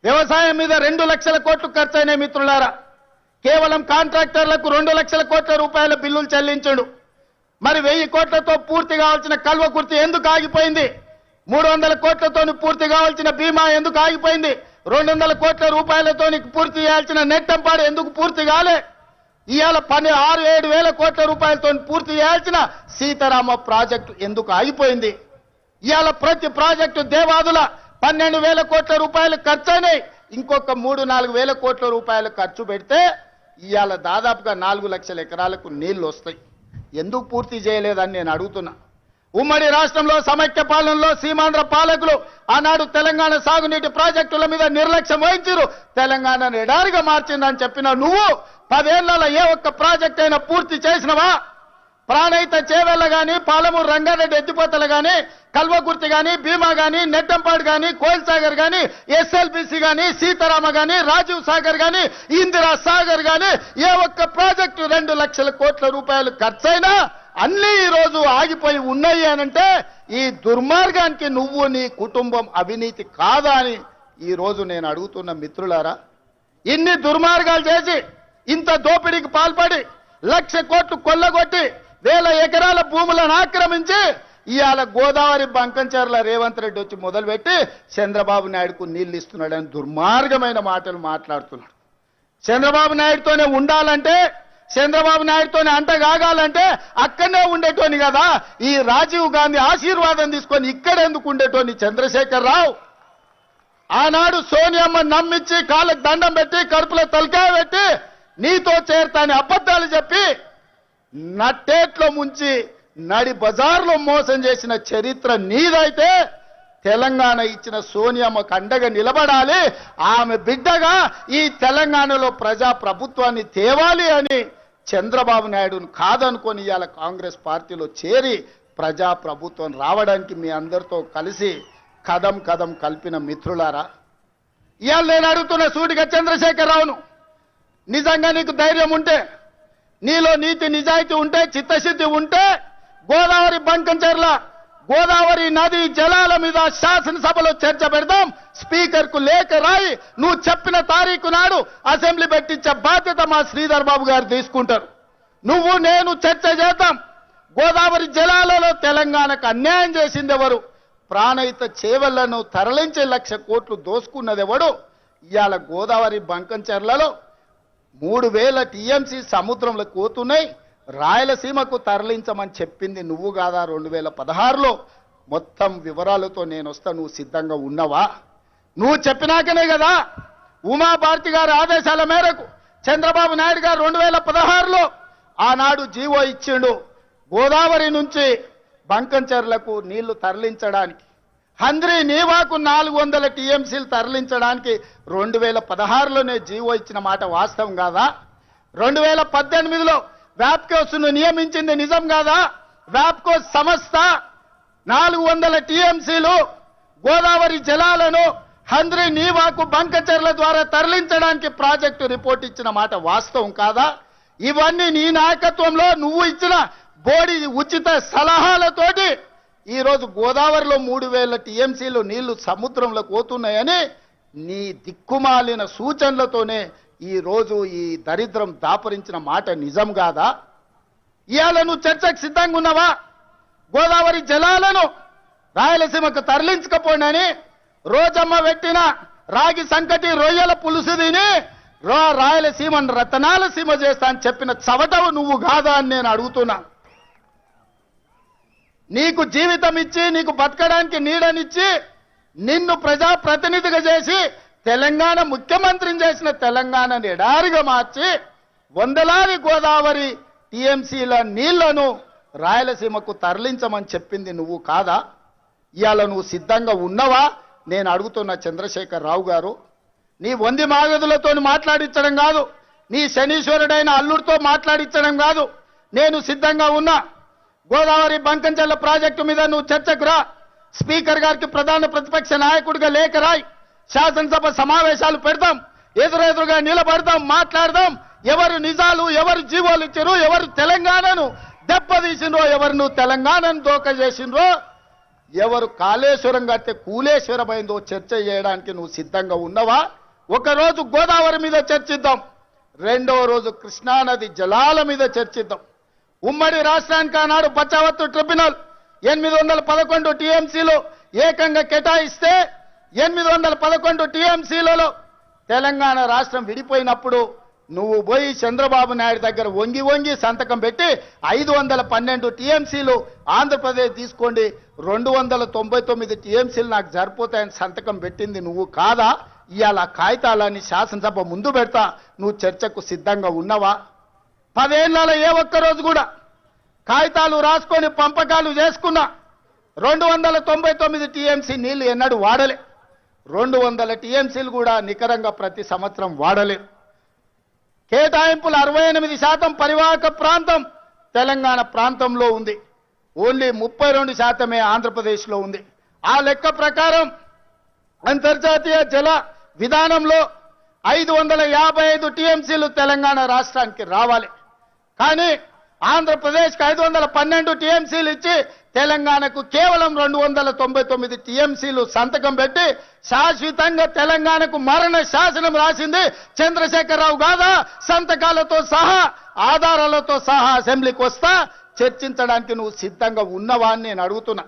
వ్యవసాయం మీద 2 లక్షల కోట్లు ఖర్చయినాయి మిత్రులారా. కేవలం కాంట్రాక్టర్లకు 2 లక్షల కోట్ల రూపాయల బిల్లులు చెల్లించాడు. మరి 1000 కోట్లతో పూర్తి కావాల్సిన కల్వకుర్తి ఎందుకు ఆగిపోయింది? 300 కోట్లతో పూర్తి కావాల్సిన బీమా ఎందుకు ఆగిపోయింది? 200 కోట్ల రూపాయలతో పూర్తి చేయాల్సిన నెట్టంపాడు ఎందుకు పూర్తి కాలే? ఇవాళ 6-7 వేల కోట్ల రూపాయలతో పూర్తి చేయాల్సిన సీతారామ ప్రాజెక్టు ఎందుకు ఆగిపోయింది? ఇవాళ ప్రతి ప్రాజెక్టు దేవాదుల 12,000 కోట్ల రూపాయలు ఖర్చయినాయి. ఇంకొక 3-4 వేల కోట్ల రూపాయలు ఖర్చు పెడితే ఇవాళ దాదాపుగా 4 లక్షల ఎకరాలకు నీళ్లు వస్తాయి. ఎందుకు పూర్తి చేయలేదని నేను అడుగుతున్నా. ఉమ్మడి రాష్ట్రంలో సమైక్య పాలనలో సీమాంధ్ర పాలకులు ఆనాడు తెలంగాణ సాగునీటి ప్రాజెక్టుల మీద నిర్లక్ష్యం వహించారు. తెలంగాణను ఎడారిగా మార్చిందని చెప్పిన నువ్వు 10 ఏళ్లలో ఏ ఒక్క ప్రాజెక్ట్ అయినా పూర్తి చేసినవా? ప్రాణహిత చేవెళ్ల గాని, పాలమూరు రంగారెడ్డి ఎత్తిపోతలు గాని, కల్వకుర్తి గాని, భీమా గాని, నెట్టంపాడు గాని, కోయిల్ సాగర్ గాని, ఎస్ఎల్బిసి గాని, సీతారామ గాని, రాజీవ్ సాగర్ గాని, ఇందిరా సాగర్ గాని ఏ ఒక్క ప్రాజెక్టు 2 లక్షల కోట్ల రూపాయలు ఖర్చైనా అన్ని ఈ రోజు ఆగిపోయి ఉన్నాయి అనంటే ఈ దుర్మార్గానికి నువ్వు నీ కుటుంబం అవినీతి కాదా అని ఈ రోజు నేను అడుగుతున్న మిత్రులారా. ఇన్ని దుర్మార్గాలు చేసి ఇంత దోపిడీకి పాల్పడి 1,00,000 కోట్లు కొల్లగొట్టి 1000 ఎకరాల భూములను ఆక్రమించి ఇవాళ గోదావరి బంకంచెర్ల రేవంత్ రెడ్డి వచ్చి మొదలుపెట్టి చంద్రబాబు నాయుడుకు నీళ్లు ఇస్తున్నాడని దుర్మార్గమైన మాటలు మాట్లాడుతున్నాడు. చంద్రబాబు నాయుడుతోనే ఉండాలంటే, చంద్రబాబు నాయుడుతోనే అంటగాగాలంటే అక్కడనే ఉండేటోని కదా. ఈ రాజీవ్ గాంధీ ఆశీర్వాదం తీసుకొని ఇక్కడెందుకు ఉండేటోని చంద్రశేఖర్ రావు? ఆనాడు సోనియమ్మ నమ్మించి కాళ్ళకు దండం పెట్టి కడుపులో తలకాయ పెట్టి నీతో చేరతాని అబద్ధాలు చెప్పి నట్టేట్లో ముంచి నడి బజార్లో మోసం చేసిన చరిత్ర నీదైతే తెలంగాణ ఇచ్చిన సోనియమ్మకు అండగా నిలబడాలి. ఆమె బిడ్డగా ఈ తెలంగాణలో ప్రజా ప్రభుత్వాన్ని తేవాలి అని చంద్రబాబు నాయుడును కాదనుకొని ఇవాళ కాంగ్రెస్ పార్టీలో చేరి ప్రజా ప్రభుత్వం రావడానికి మీ అందరితో కలిసి కదం కదం కలిపిన మిత్రులారా. ఇవాళ నేను అడుగుతున్న సూటిగా చంద్రశేఖర్ రావును, నిజంగా నీకు ధైర్యం ఉంటే, నీలో నీతి నిజాయితీ ఉంటే, చిత్తశుద్ధి ఉంటే గోదావరి బంకంచెర్ల గోదావరి నది జలాల మీద శాసనసభలో చర్చ పెడదాం. స్పీకర్ కు లేఖ రాయి నువ్వు చెప్పిన తారీఖు నాడు అసెంబ్లీ పెట్టించే బాధ్యత మా శ్రీధర్ బాబు గారు తీసుకుంటారు. నువ్వు నేను చర్చ చేద్దాం. గోదావరి జలాలలో తెలంగాణకు అన్యాయం చేసింది ఎవరు? ప్రాణహిత చేవళ్లను తరలించే 1,00,000 కోట్లు దోసుకున్నది ఎవడు? ఇవాళ గోదావరి బంకంచెర్లలో 3,000 టీఎంసీ సముద్రంలో పోతున్నాయి. రాయలసీమకు తరలించమని చెప్పింది నువ్వు కాదా? 2016లో మొత్తం వివరాలతో నేను వస్తా. నువ్వు సిద్ధంగా ఉన్నవా? నువ్వు చెప్పినాకనే కదా ఉమాభారతి గారి ఆదేశాల మేరకు చంద్రబాబు నాయుడు గారు 2016లో ఆనాడు జీవో ఇచ్చిండు. గోదావరి నుంచి బంకంచెర్లకు నీళ్లు తరలించడానికి, హంద్రీ నీవాకు 400 టీఎంసీలు తరలించడానికి 2016లోనే జీవో ఇచ్చిన మాట వాస్తవం కాదా? 2018లో వ్యాప్కోస్ను నియమించింది నిజం కాదా? వ్యాప్కోస్ సంస్థ 400 టీఎంసీలు గోదావరి జలాలను హంద్రీ నీవాకు బంకచెర్ల ద్వారా తరలించడానికి ప్రాజెక్టు రిపోర్ట్ ఇచ్చిన మాట వాస్తవం కాదా? ఇవన్నీ నీ నాయకత్వంలో నువ్వు ఇచ్చిన బోడి ఉచిత సలహాలతోటి ఈరోజు గోదావరిలో 3,000 టీఎంసీలు నీళ్లు సముద్రంలో పోతున్నాయని నీ దిక్కుమాలిన సూచనలతోనే ఈరోజు ఈ దరిద్రం దాపరించిన మాట నిజం కాదా? ఇవాళ నువ్వు చర్చకు సిద్ధంగా ఉన్నావా? గోదావరి జలాలను రాయలసీమకు తరలించకపోయినని రోజమ్మ పెట్టిన రాగి సంకటి రొయ్యల పులుసు తిని రాయలసీమను రతనాల సీమ చేస్తా అని చెప్పిన చవటవు నువ్వు కాదా అని నేను అడుగుతున్నా. నీకు జీవితం ఇచ్చి, నీకు బతకడానికి నీడనిచ్చి, నిన్ను ప్రజాప్రతినిధిగా చేసి తెలంగాణ ముఖ్యమంత్రిని చేసిన తెలంగాణను ఎడారిగా మార్చి వందలాది గోదావరి టీఎంసీల నీళ్లను రాయలసీమకు తరలించమని చెప్పింది నువ్వు కాదా? ఇవాళ నువ్వు సిద్ధంగా ఉన్నవా నేను అడుగుతున్న చంద్రశేఖర్ రావు గారు. నీ వంది మాగదులతో మాట్లాడించడం కాదు, నీ శనీశ్వరుడైన అల్లుడితో మాట్లాడించడం కాదు. నేను సిద్ధంగా ఉన్నా. గోదావరి బంకంచెర్ల ప్రాజెక్టు మీద నువ్వు చర్చకు రా. స్పీకర్ గారికి ప్రధాన ప్రతిపక్ష నాయకుడిగా లేఖ రాయి. శాసనసభ సమావేశాలు పెడతాం, ఎదురెదురుగా నిలబడతాం, మాట్లాడదాం. ఎవరు నిజాలు, ఎవరు జీవోలు ఇచ్చారు, ఎవరు తెలంగాణను దెబ్బతీసిండ్రో, ఎవరు నువ్వు తెలంగాణను దోక చేసిండ్రో ఎవరు కాళేశ్వరం కడితే కూలేశ్వరమైందో చర్చ చేయడానికి నువ్వు సిద్ధంగా ఉన్నవా? ఒకరోజు గోదావరి మీద చర్చిద్దాం, రెండవ రోజు కృష్ణానది జలాల మీద చర్చిద్దాం. ఉమ్మడి రాష్ట్రానికి ఆనాడు బచావత్తు ట్రిబ్యునల్ 811 టీఎంసీలు ఏకంగా కేటాయిస్తే 811 టీఎంసీలలో తెలంగాణ రాష్ట్రం విడిపోయినప్పుడు నువ్వు పోయి చంద్రబాబు నాయుడు దగ్గర వంగి వంగి సంతకం పెట్టి 512 టీఎంసీలు ఆంధ్రప్రదేశ్ తీసుకోండి, 299 టీఎంసీలు నాకు సరిపోతాయని సంతకం పెట్టింది నువ్వు కాదా? ఇవాళ కాగితాలన్నీ శాసనసభ ముందు పెడతా, నువ్వు చర్చకు సిద్ధంగా ఉన్నవా? 10 ఏళ్లలో ఏ ఒక్కరోజు కూడా కాగితాలు రాసుకొని పంపకాలు చేసుకున్నా 299 టీఎంసీ నీళ్లు ఎన్నడూ వాడలే. 200 టీఎంసీలు కూడా నికరంగా ప్రతి సంవత్సరం వాడలే. కేటాయింపులు 68% పరివాహక ప్రాంతం తెలంగాణ ప్రాంతంలో ఉంది, ఓన్లీ 32% ఆంధ్రప్రదేశ్లో ఉంది. ఆ లెక్క ప్రకారం అంతర్జాతీయ జల విధానంలో 555 టీఎంసీలు తెలంగాణ రాష్ట్రానికి రావాలి. కానీ ఆంధ్రప్రదేశ్కి 512 టీఎంసీలు ఇచ్చి తెలంగాణకు కేవలం 299 టీఎంసీలు సంతకం పెట్టి శాశ్వతంగా తెలంగాణకు మరణ శాసనం రాసింది చంద్రశేఖరరావు కాదా? సంతకాలతో సహా ఆధారాలతో సహా అసెంబ్లీకి వస్తా, చర్చించడానికి నువ్వు సిద్ధంగా ఉన్నవా అని నేను అడుగుతున్నా.